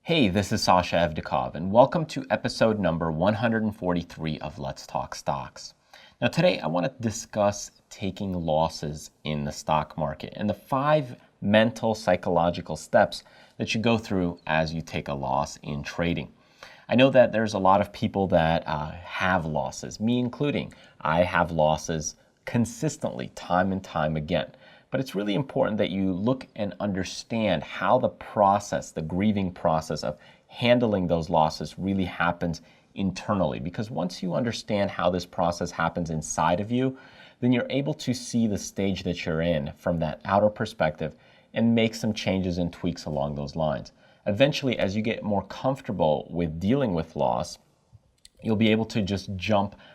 Hey, this is Sasha Evdokov, and welcome to episode number 143 of Let's Talk Stocks. Now, today I want to discuss taking losses in the stock market and the 5 mental psychological steps that you go through as you take a loss in trading. I know that there's a lot of people that have losses, me including. I have losses consistently, time and time again. But it's really important that you look and understand how the process, the grieving process of handling those losses really happens internally. Because once you understand how this process happens inside of you, then you're able to see the stage that you're in from that outer perspective and make some changes and tweaks along those lines. Eventually, as you get more comfortable with dealing with loss, you'll be able to just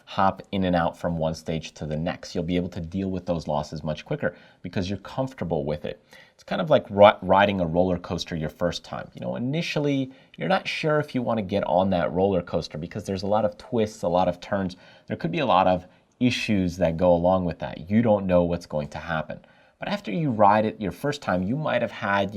hop in and out from one stage to the next. You'll be able to deal with those losses much quicker because you're comfortable with it. It's kind of like riding a roller coaster your first time. Initially, you're not sure if you want to get on that roller coaster because there's a lot of twists, a lot of turns. There could be a lot of issues that go along with that. You don't know what's going to happen. But after you ride it your first time, you might have had,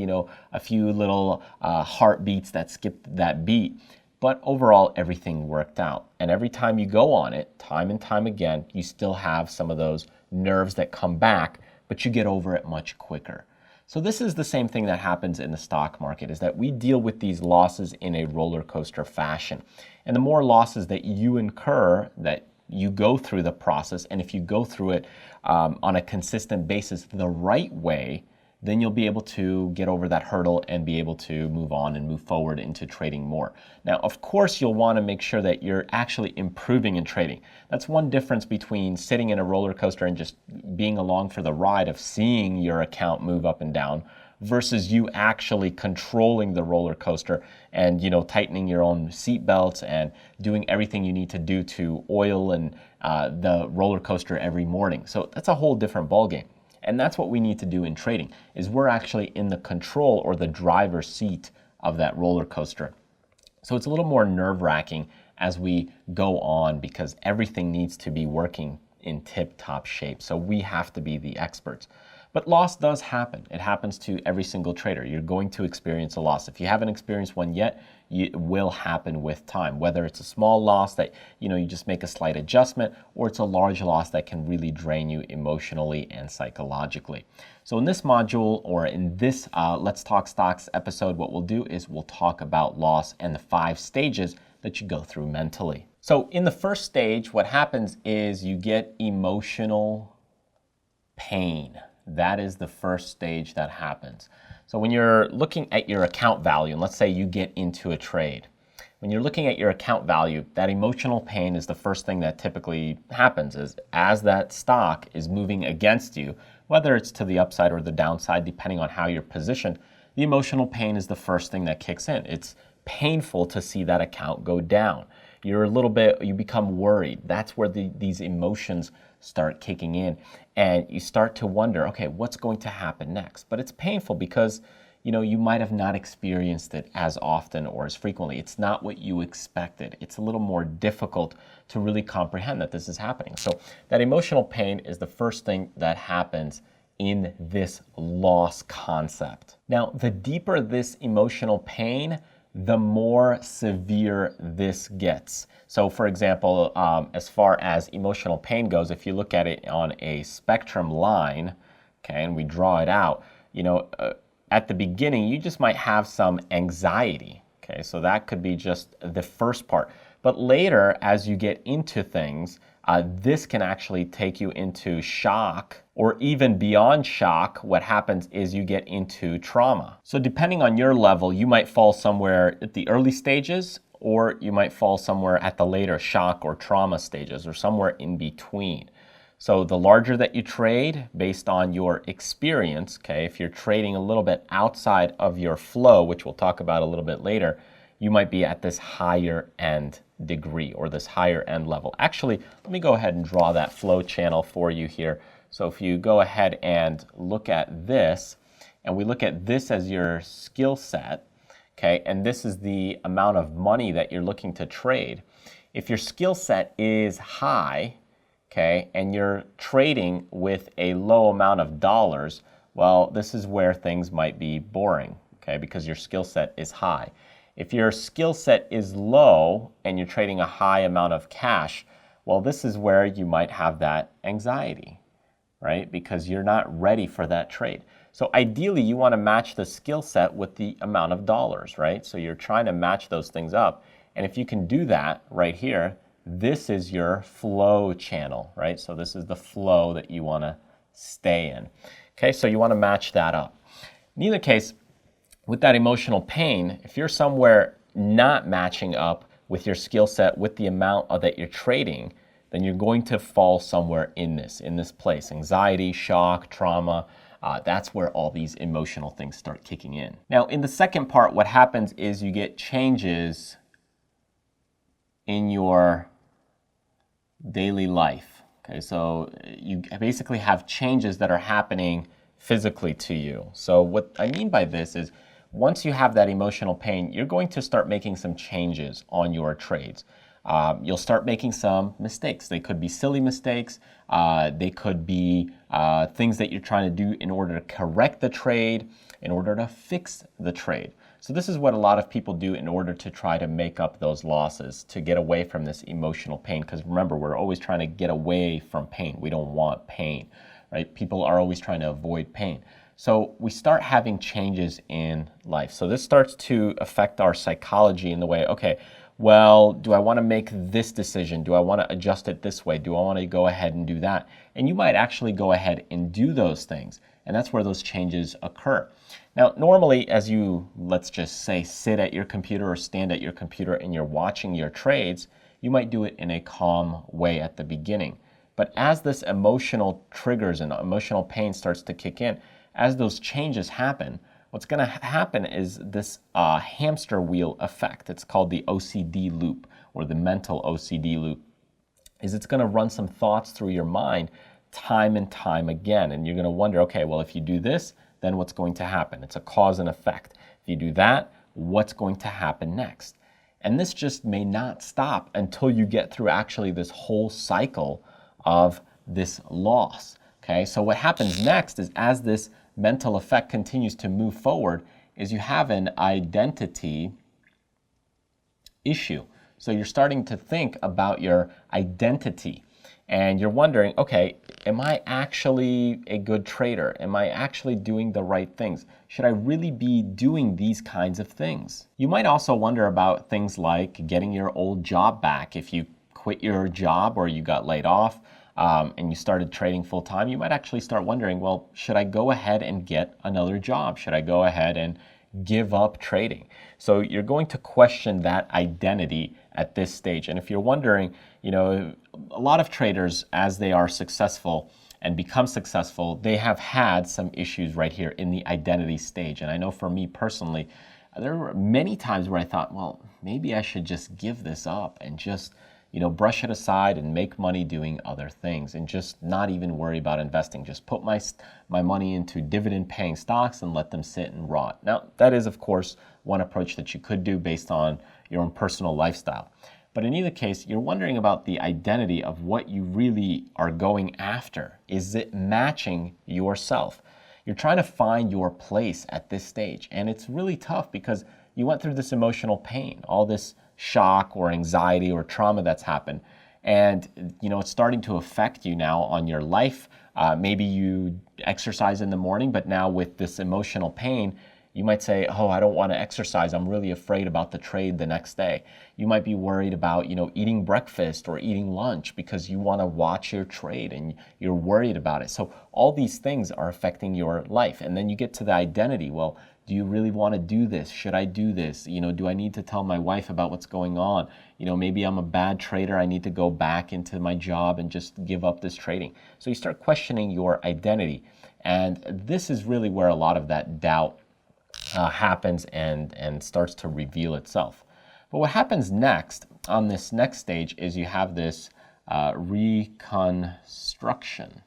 a few little heartbeats that skipped that beat. But overall, everything worked out. And every time you go on it, time and time again, you still have some of those nerves that come back, but you get over it much quicker. So this is the same thing that happens in the stock market, is that we deal with these losses in a roller coaster fashion. And the more losses that you incur, that you go through the process, and if you go through it on a consistent basis the right way, then you'll be able to get over that hurdle and be able to move on and move forward into trading more. Now, of course, you'll want to make sure that you're actually improving in trading. That's one difference between sitting in a roller coaster and just being along for the ride of seeing your account move up and down versus you actually controlling the roller coaster and, tightening your own seat belts and doing everything you need to do to oil and the roller coaster every morning. So that's a whole different ballgame. And that's what we need to do in trading, is we're actually in the control or the driver's seat of that roller coaster. So it's a little more nerve-wracking as we go on because everything needs to be working in tip-top shape. So we have to be the experts. But loss does happen. It happens to every single trader. You're going to experience a loss. If you haven't experienced one yet, it will happen with time. Whether it's a small loss that you just make a slight adjustment, or it's a large loss that can really drain you emotionally and psychologically. So in this module, or in this Let's Talk Stocks episode, what we'll do is we'll talk about loss and the 5 stages that you go through mentally. So in the first stage, what happens is you get emotional pain. That is the first stage that happens. So when you're looking at your account value, and let's say you get into a trade, when you're looking at your account value, that emotional pain is the first thing that typically happens, is as that stock is moving against you, whether it's to the upside or the downside, depending on how you're positioned, the emotional pain is the first thing that kicks in. It's painful to see that account go down. You become worried. That's where these emotions start kicking in, and you start to wonder, okay, what's going to happen next? But it's painful because you might have not experienced it as often or as frequently. It's not what you expected. It's a little more difficult to really comprehend that this is happening. So that emotional pain is the first thing that happens in this loss concept. Now, the deeper this emotional pain, the more severe this gets. So for example, as far as emotional pain goes, if you look at it on a spectrum line, okay, and we draw it out, at the beginning, you just might have some anxiety, okay? So that could be just the first part. But later, as you get into things, this can actually take you into shock, or even beyond shock. What happens is you get into trauma. So depending on your level, you might fall somewhere at the early stages, or you might fall somewhere at the later shock or trauma stages, or somewhere in between. So the larger that you trade, based on your experience, okay, if you're trading a little bit outside of your flow, which we'll talk about a little bit later, you might be at this higher end degree or this higher end level. Actually, let me go ahead and draw that flow channel for you here. So if you go ahead and look at this, and we look at this as your skill set, okay, and this is the amount of money that you're looking to trade. If your skill set is high, okay, and you're trading with a low amount of dollars, well, this is where things might be boring, okay, because your skill set is high. If your skill set is low and you're trading a high amount of cash, well, this is where you might have that anxiety, right? Because you're not ready for that trade. So ideally, you want to match the skill set with the amount of dollars, right? So you're trying to match those things up. And if you can do that right here, this is your flow channel, right? So this is the flow that you want to stay in. Okay, so you want to match that up. In either case, with that emotional pain, if you're somewhere not matching up with your skill set with the amount that you're trading, then you're going to fall somewhere in this place. Anxiety, shock, trauma, that's where all these emotional things start kicking in. Now, in the second part, what happens is you get changes in your daily life. Okay, so you basically have changes that are happening physically to you. So what I mean by this is once you have that emotional pain, you're going to start making some changes on your trades. You'll start making some mistakes. They could be silly mistakes. They could be things that you're trying to do in order to correct the trade, in order to fix the trade. So this is what a lot of people do in order to try to make up those losses, to get away from this emotional pain. Because remember, we're always trying to get away from pain. We don't want pain, right? People are always trying to avoid pain. So we start having changes in life. So this starts to affect our psychology in the way, okay, well, do I want to make this decision? Do I want to adjust it this way? Do I want to go ahead and do that? And you might actually go ahead and do those things. And that's where those changes occur. Now, normally, as you, let's just say, sit at your computer or stand at your computer and you're watching your trades, you might do it in a calm way at the beginning. But as this emotional triggers and emotional pain starts to kick in, as those changes happen, what's going to happen is this hamster wheel effect. It's called the OCD loop, or the mental OCD loop. Is it's going to run some thoughts through your mind time and time again. And you're going to wonder, okay, well, if you do this, then what's going to happen? It's a cause and effect. If you do that, what's going to happen next? And this just may not stop until you get through actually this whole cycle of this loss. Okay, so what happens next is as this mental effect continues to move forward is you have an identity issue. So you're starting to think about your identity and you're wondering, okay, am I actually a good trader? Am I actually doing the right things? Should I really be doing these kinds of things? You might also wonder about things like getting your old job back. If you quit your job or you got laid off, and you started trading full time, you might actually start wondering, well, should I go ahead and get another job? Should I go ahead and give up trading? So you're going to question that identity at this stage. And if you're wondering, a lot of traders, as they are successful and become successful, they have had some issues right here in the identity stage. And I know for me personally, there were many times where I thought, well, maybe I should just give this up and just brush it aside and make money doing other things and just not even worry about investing. Just put my money into dividend-paying stocks and let them sit and rot. Now, that is, of course, one approach that you could do based on your own personal lifestyle. But in either case, you're wondering about the identity of what you really are going after. Is it matching yourself? You're trying to find your place at this stage. And it's really tough because you went through this emotional pain, all this shock or anxiety or trauma that's happened. And, it's starting to affect you now on your life. Maybe you exercise in the morning, but now with this emotional pain, you might say, oh, I don't want to exercise. I'm really afraid about the trade the next day. You might be worried about, eating breakfast or eating lunch because you want to watch your trade and you're worried about it. So all these things are affecting your life. And then you get to the identity. Well, do you really want to do this? Should I do this? Do I need to tell my wife about what's going on? Maybe I'm a bad trader. I need to go back into my job and just give up this trading. So you start questioning your identity. And this is really where a lot of that doubt happens and starts to reveal itself. But what happens next on this next stage is you have this reconstruction.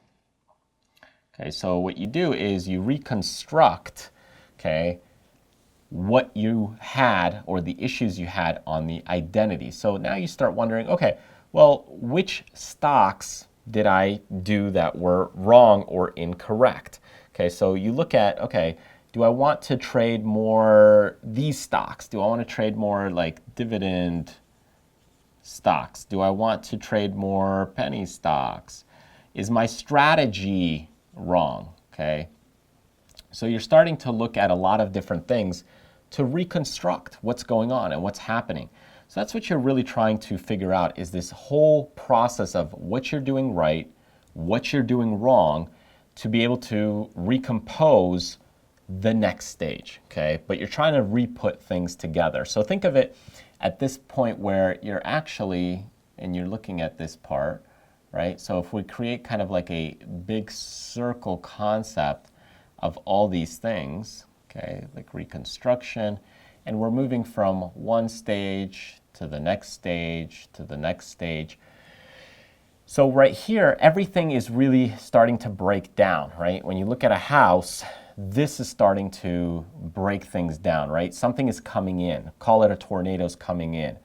Okay, so what you do is you reconstruct, okay, what you had or the issues you had on the identity. So now you start wondering, okay, well, which stocks did I do that were wrong or incorrect? Okay, so you look at, okay, Do I want to trade more these stocks? Do I want to trade more like dividend stocks? Do I want to trade more penny stocks? Is my strategy wrong? Okay. So you're starting to look at a lot of different things to reconstruct what's going on and what's happening. So that's what you're really trying to figure out, is this whole process of what you're doing right, what you're doing wrong, to be able to recompose the next stage, okay? But you're trying to re-put things together. So think of it at this point where you're actually, and you're looking at this part, right? So if we create kind of like a big circle concept of all these things, okay, like reconstruction, and we're moving from one stage to the next stage to the next stage. So right here, everything is really starting to break down, right? When you look at a house, this is starting to break things down, right? Something is coming in. Call it a tornado's coming in.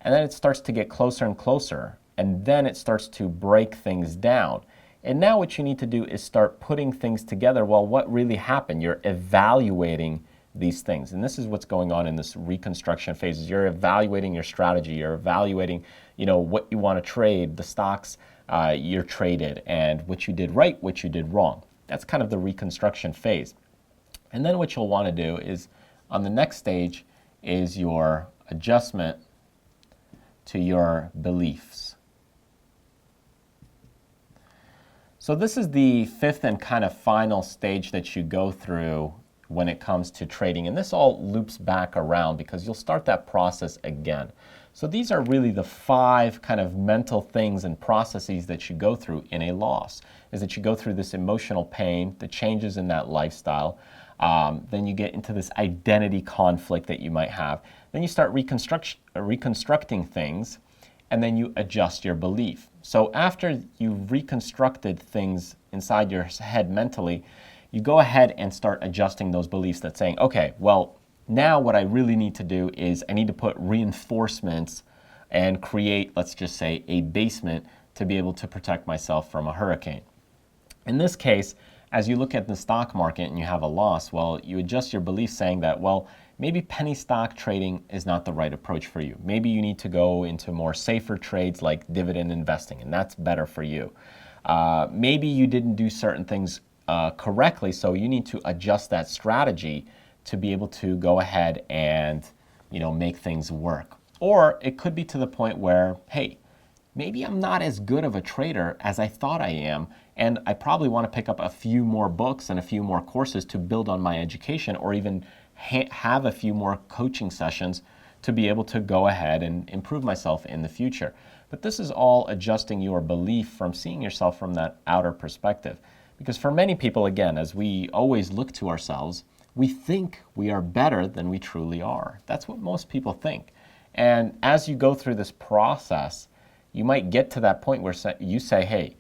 And then it starts to get closer and closer, and then it starts to break things down. And now what you need to do is start putting things together. Well, what really happened? You're evaluating these things. And this is what's going on in this reconstruction phase. Is you're evaluating your strategy. You're evaluating, what you want to trade, the stocks you're traded, and what you did right, what you did wrong. That's kind of the reconstruction phase. And then what you'll want to do is, on the next stage, is your adjustment to your beliefs. So this is the fifth and kind of final stage that you go through when it comes to trading. And this all loops back around because you'll start that process again. So these are really the 5 kind of mental things and processes that you go through in a loss, is that you go through this emotional pain, the changes in that lifestyle. Then you get into this identity conflict that you might have. Then you start reconstructing things, and then you adjust your belief. So after you've reconstructed things inside your head mentally, you go ahead and start adjusting those beliefs that's saying, okay, well, now what I really need to do is I need to put reinforcements and create, let's just say, a basement to be able to protect myself from a hurricane. In this case, as you look at the stock market and you have a loss, well, you adjust your belief saying that, well, maybe penny stock trading is not the right approach for you. Maybe you need to go into more safer trades like dividend investing, and that's better for you. Maybe you didn't do certain things correctly, so you need to adjust that strategy to be able to go ahead and make things work. Or it could be to the point where, hey, maybe I'm not as good of a trader as I thought I am, and I probably want to pick up a few more books and a few more courses to build on my education, or even have a few more coaching sessions to be able to go ahead and improve myself in the future. But this is all adjusting your belief from seeing yourself from that outer perspective. Because for many people, again, as we always look to ourselves, we think we are better than we truly are. That's what most people think. And as you go through this process, you might get to that point where you say, hey,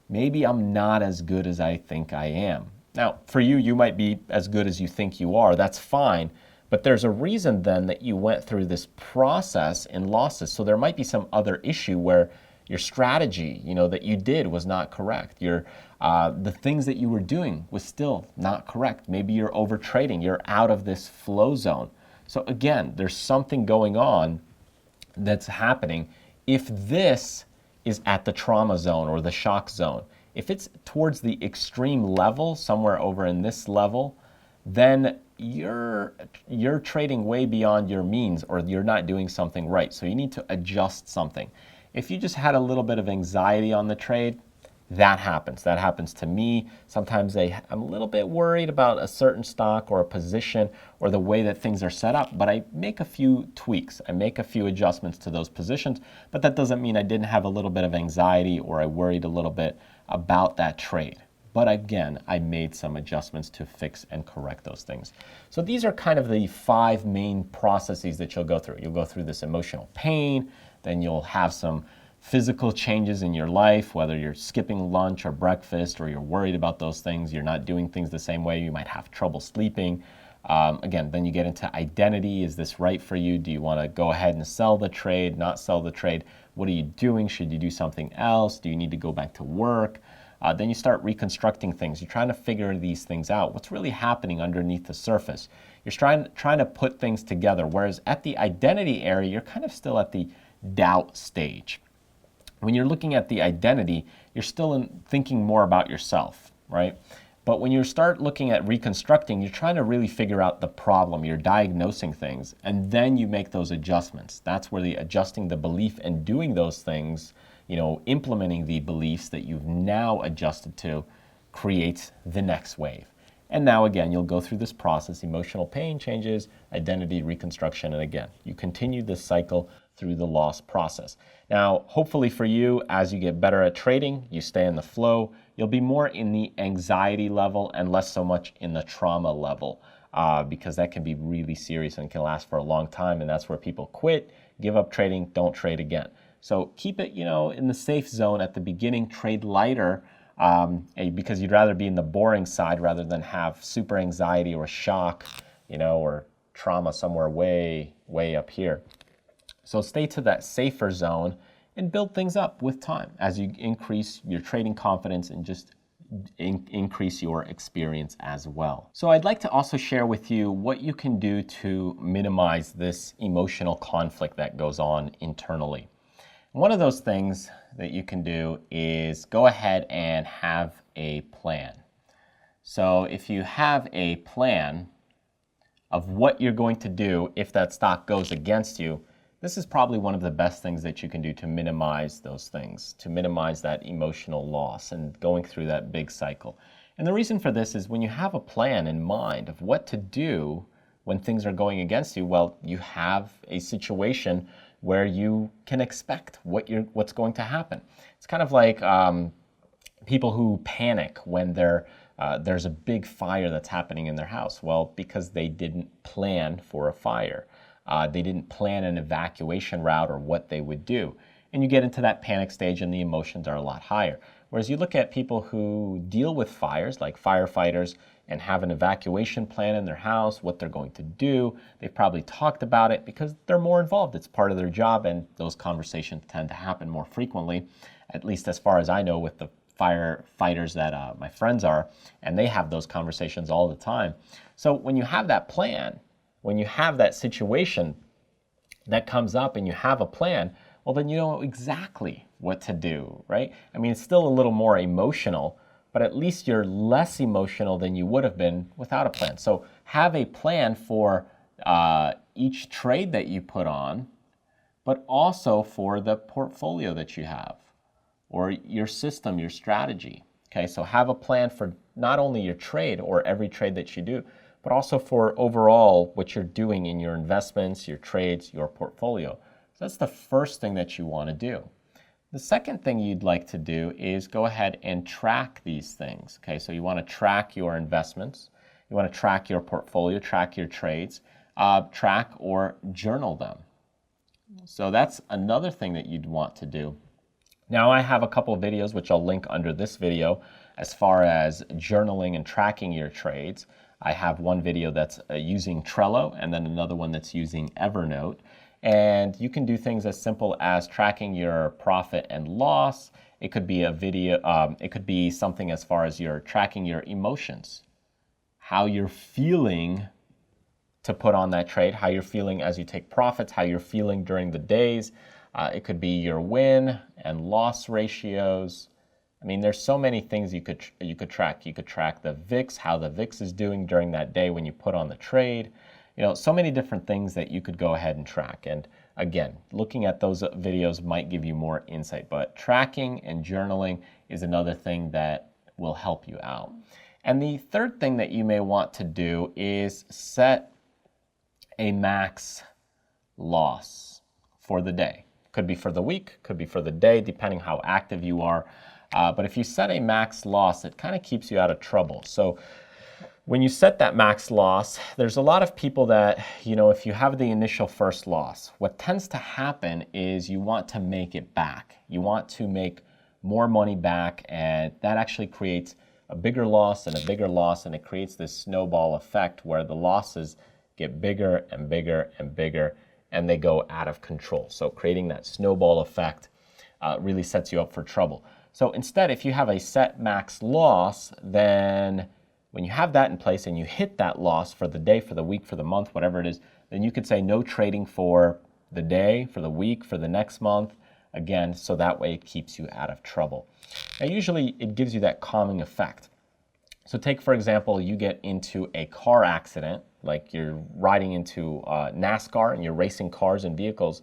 maybe I'm not as good as I think I am. Now, for you, you might be as good as you think you are. That's fine. But there's a reason then that you went through this process in losses. So there might be some other issue where your strategy, that you did was not correct. The things that you were doing was still not correct. Maybe you're over trading. You're out of this flow zone. So again, there's something going on that's happening. If this is at the trauma zone or the shock zone, if it's towards the extreme level, somewhere over in this level, then you're trading way beyond your means, or you're not doing something right. So you need to adjust something. If you just had a little bit of anxiety on the trade, that happens. That happens to me. Sometimes I'm a little bit worried about a certain stock or a position or the way that things are set up, but I make a few tweaks. I make a few adjustments to those positions, but that doesn't mean I didn't have a little bit of anxiety or I worried a little bit about that trade. But again, I made some adjustments to fix and correct those things. So these are kind of the 5 main processes that you'll go through. You'll go through this emotional pain, then you'll have some physical changes in your life, whether you're skipping lunch or breakfast, or you're worried about those things, you're not doing things the same way, you might have trouble sleeping. Again, then you get into identity. Is this right for you? Do you want to go ahead and sell the trade, not sell the trade? What are you doing? Should you do something else? Do you need to go back to work? Then you start reconstructing things. You're trying to figure these things out. What's really happening underneath the surface? You're trying to put things together, whereas at the identity area, you're kind of still at the doubt stage. When you're looking at the identity, you're still thinking more about yourself, right? But when you start looking at reconstructing, you're trying to really figure out the problem. You're diagnosing things, and then you make those adjustments. That's where the adjusting the belief and doing those things, implementing the beliefs that you've now adjusted to, creates the next wave. And now again, you'll go through this process, emotional pain changes, identity reconstruction, and again, you continue this cycle through the loss process. Now, hopefully for you, as you get better at trading, you stay in the flow, you'll be more in the anxiety level and less so much in the trauma level, because that can be really serious and can last for a long time, and that's where people quit, give up trading, don't trade again. So keep it, in the safe zone at the beginning, trade lighter, because you'd rather be in the boring side rather than have super anxiety or shock, or trauma somewhere way, way up here. So stay to that safer zone and build things up with time as you increase your trading confidence and just increase your experience as well. So I'd like to also share with you what you can do to minimize this emotional conflict that goes on internally. One of those things that you can do is go ahead and have a plan. So if you have a plan of what you're going to do if that stock goes against you, this is probably one of the best things that you can do to minimize those things, to minimize that emotional loss and going through that big cycle. And the reason for this is when you have a plan in mind of what to do when things are going against you, well, you have a situation where you can expect what's going to happen. It's kind of like people who panic when there's a big fire that's happening in their house. Well, because they didn't plan for a fire. They didn't plan an evacuation route or what they would do. And you get into that panic stage and the emotions are a lot higher. Whereas you look at people who deal with fires, like firefighters, and have an evacuation plan in their house, what they're going to do. They've probably talked about it because they're more involved. It's part of their job, and those conversations tend to happen more frequently, at least as far as I know with the firefighters that my friends are, and they have those conversations all the time. So when you have that plan, when you have that situation that comes up and you have a plan, well, then you know exactly what to do, right? I mean, it's still a little more emotional, but at least you're less emotional than you would have been without a plan. So have a plan for each trade that you put on, but also for the portfolio that you have, or your system, your strategy. Okay, so have a plan for not only your trade or every trade that you do, but also for overall what you're doing in your investments, your trades, your portfolio. So that's the first thing that you want to do. The second thing you'd like to do is go ahead and track these things. Okay, so you want to track your investments, you want to track your portfolio, track your trades, track or journal them. So that's another thing that you'd want to do. Now I have a couple of videos which I'll link under this video as far as journaling and tracking your trades. I have one video that's using Trello and then another one that's using Evernote. And you can do things as simple as tracking your profit and loss. It could be a video, it could be something as far as you're tracking your emotions, how you're feeling to put on that trade, how you're feeling as you take profits, how you're feeling during the days. It could be your win and loss ratios. I mean, there's so many things you could track. You could track the VIX, how the VIX is doing during that day when you put on the trade. So many different things that you could go ahead and track. And again, looking at those videos might give you more insight, but tracking and journaling is another thing that will help you out. And the third thing that you may want to do is set a max loss for the day. Could be for the week, could be for the day, depending how active you are. But if you set a max loss, it kind of keeps you out of trouble. So when you set that max loss, there's a lot of people that, if you have the initial first loss, what tends to happen is you want to make it back. You want to make more money back, and that actually creates a bigger loss and a bigger loss, and it creates this snowball effect where the losses get bigger and bigger and bigger, and they go out of control. So creating that snowball effect really sets you up for trouble. So instead, if you have a set max loss, then when you have that in place and you hit that loss for the day, for the week, for the month, whatever it is, then you could say no trading for the day, for the week, for the next month, again, so that way it keeps you out of trouble. Now, usually it gives you that calming effect. So take, for example, you get into a car accident, like you're riding into NASCAR and you're racing cars and vehicles,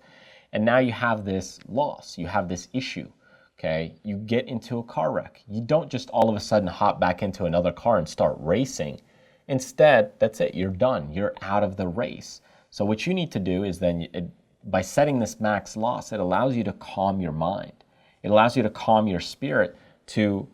and now you have this loss, you have this issue, okay? You get into a car wreck. You don't just all of a sudden hop back into another car and start racing. Instead, that's it, you're done, you're out of the race. So what you need to do is then, by setting this max loss, it allows you to calm your mind. It allows you to calm your spirit, to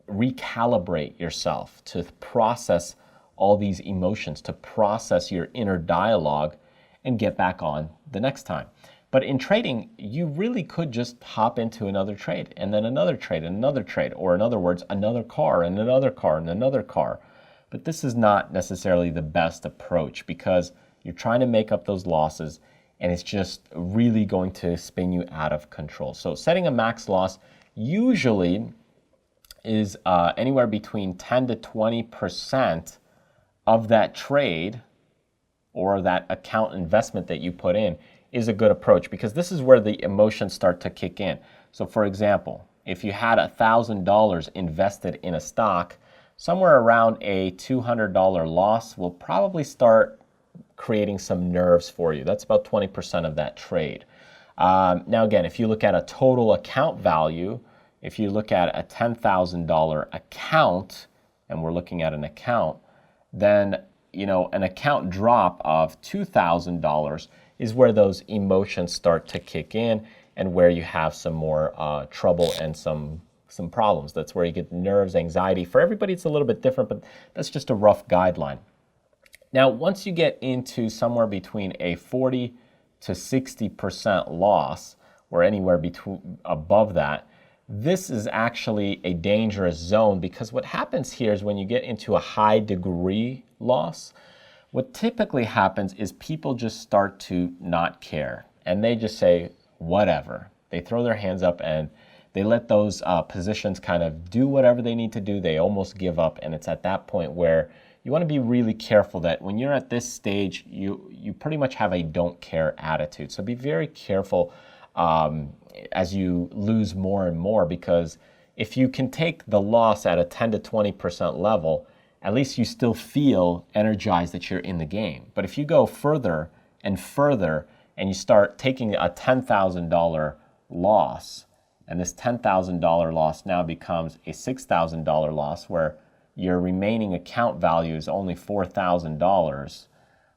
recalibrate yourself, to process all these emotions, to process your inner dialogue and get back on the next time. But in trading, you really could just hop into another trade and then another trade and another trade, or in other words, another car and another car and another car. But this is not necessarily the best approach because you're trying to make up those losses and it's just really going to spin you out of control. So setting a max loss usually is anywhere between 10 to 20% of that trade or that account investment that you put in is a good approach, because this is where the emotions start to kick in. So for example, if you had $1,000 invested in a stock, somewhere around a $200 loss will probably start creating some nerves for you. That's about 20% of that trade. Now again, if you look at a total account value, if you look at a $10,000 account, and we're looking at an account, then an account drop of $2,000 is where those emotions start to kick in and where you have some more trouble and some problems. That's where you get nerves, anxiety. For everybody, it's a little bit different, but that's just a rough guideline. Now, once you get into somewhere between a 40 to 60% loss, or anywhere between above that, this is actually a dangerous zone, because what happens here is when you get into a high degree loss, what typically happens is people just start to not care and they just say, whatever. They throw their hands up and they let those positions kind of do whatever they need to do. They almost give up, and it's at that point where you want to be really careful that when you're at this stage, you pretty much have a don't care attitude. So be very careful as you lose more and more, because if you can take the loss at a 10 to 20% level, at least you still feel energized that you're in the game. But if you go further and further and you start taking a $10,000 loss, and this $10,000 loss now becomes a $6,000 loss where your remaining account value is only $4,000,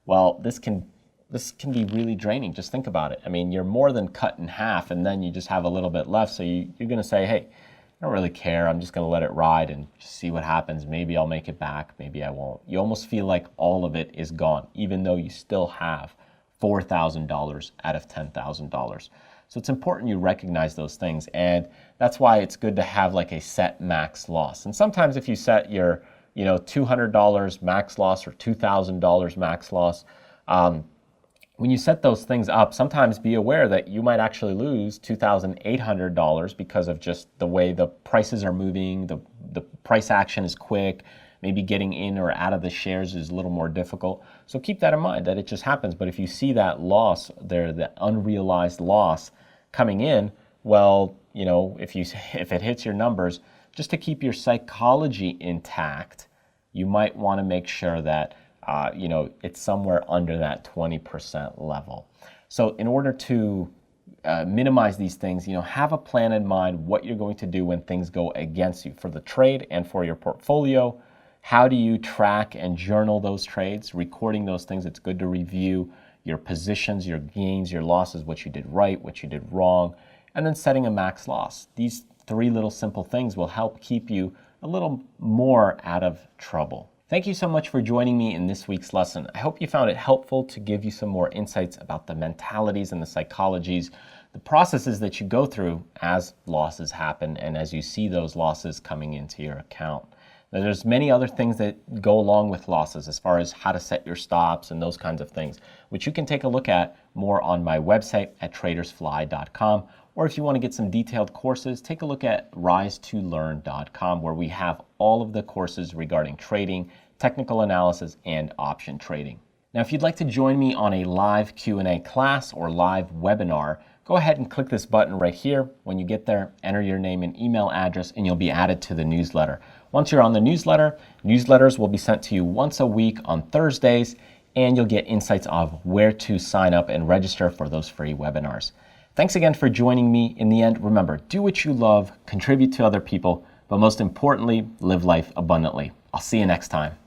well, this can be really draining. Just think about it. I mean, you're more than cut in half, and then you just have a little bit left. So you're going to say, hey, I don't really care. I'm just going to let it ride and just see what happens. Maybe I'll make it back. Maybe I won't. You almost feel like all of it is gone, even though you still have $4,000 out of $10,000. So it's important you recognize those things. And that's why it's good to have like a set max loss. And sometimes if you set your, $200 max loss or $2,000 max loss, when you set those things up, sometimes be aware that you might actually lose $2,800 because of just the way the prices are moving, the price action is quick, maybe getting in or out of the shares is a little more difficult. So keep that in mind, that it just happens. But if you see that loss there, the unrealized loss coming in, well, if it hits your numbers, just to keep your psychology intact, you might want to make sure that it's somewhere under that 20% level. So in order to minimize these things, have a plan in mind what you're going to do when things go against you for the trade and for your portfolio. How do you track and journal those trades? Recording those things, it's good to review your positions, your gains, your losses, what you did right, what you did wrong, and then setting a max loss. These 3 little simple things will help keep you a little more out of trouble. Thank you so much for joining me in this week's lesson. I hope you found it helpful to give you some more insights about the mentalities and the psychologies, the processes that you go through as losses happen and as you see those losses coming into your account. Now, there's many other things that go along with losses as far as how to set your stops and those kinds of things, which you can take a look at more on my website at tradersfly.com, Or if you want to get some detailed courses, take a look at rise2learn.com, where we have all of the courses regarding trading, technical analysis, and option trading. Now, if you'd like to join me on a live Q&A class or live webinar, go ahead and click this button right here. When you get there, enter your name and email address, and you'll be added to the newsletter. Once you're on the newsletter, newsletters will be sent to you once a week on Thursdays, and you'll get insights of where to sign up and register for those free webinars. Thanks again for joining me. In the end, remember, do what you love, contribute to other people, but most importantly, live life abundantly. I'll see you next time.